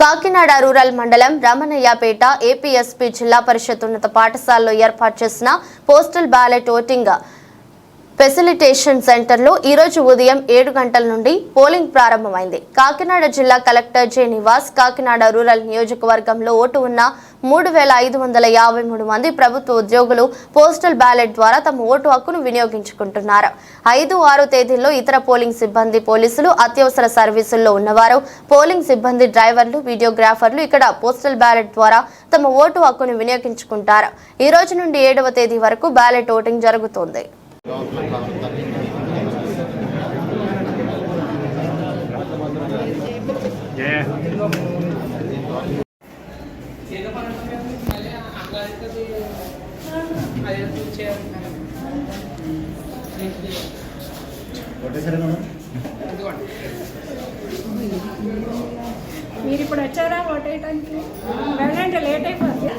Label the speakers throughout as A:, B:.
A: Kakinada rural మండలం Ramanayyapeta APSP జిల్లా పరిషత్ ఉన్నత పాఠశాలలో ఏర్పాటు చేసిన పోస్టల్ బ్యాలెట్ ఓటింగ్ ఫెసిలిటేషన్ సెంటర్లో ఈ రోజు ఉదయం 7 గంటల నుండి పోలింగ్ ప్రారంభమైంది. కాకినాడ జిల్లా collector J Nivas Kakinada rural నియోజకవర్గంలో ఓటు ఉన్న 3553 మంది ప్రభుత్వ ఉద్యోగులు పోస్టల్ బ్యాలెట్ ద్వారా తమ ఓటు హక్కును వినియోగించుకుంటున్నారు. 5, 6 తేదీల్లో ఇతర పోలింగ్ సిబ్బంది, పోలీసులు, అత్యవసర సర్వీసుల్లో ఉన్నవారు, పోలింగ్ సిబ్బంది, డ్రైవర్లు, వీడియోగ్రాఫర్లు ఇక్కడ పోస్టల్ బ్యాలెట్ ద్వారా తమ ఓటు హక్కును వినియోగించుకుంటారు. ఈ రోజు నుండి 7వ తేదీ వరకు బ్యాలెట్ ఓటింగ్ జరుగుతుంది.
B: మీరు ఇప్పుడు వచ్చారా ఓట్ వేయడానికి? వెళ్ళండి, లేట్ అయిపోతుంది.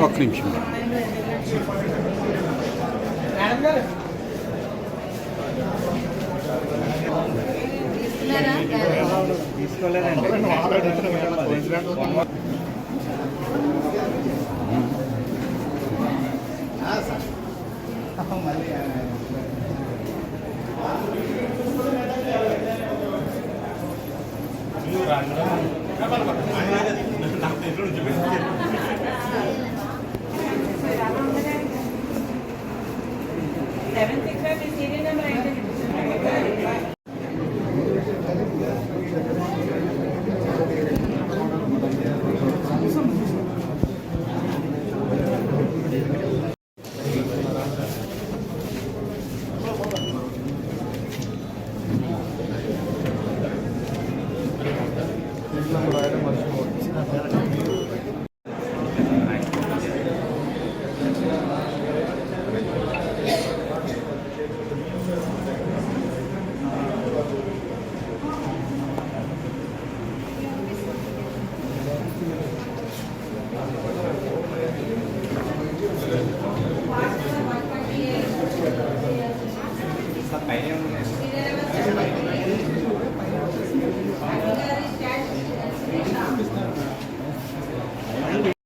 C: ఒక నిమిషం తీసుకోలేదండి. మళ్ళీ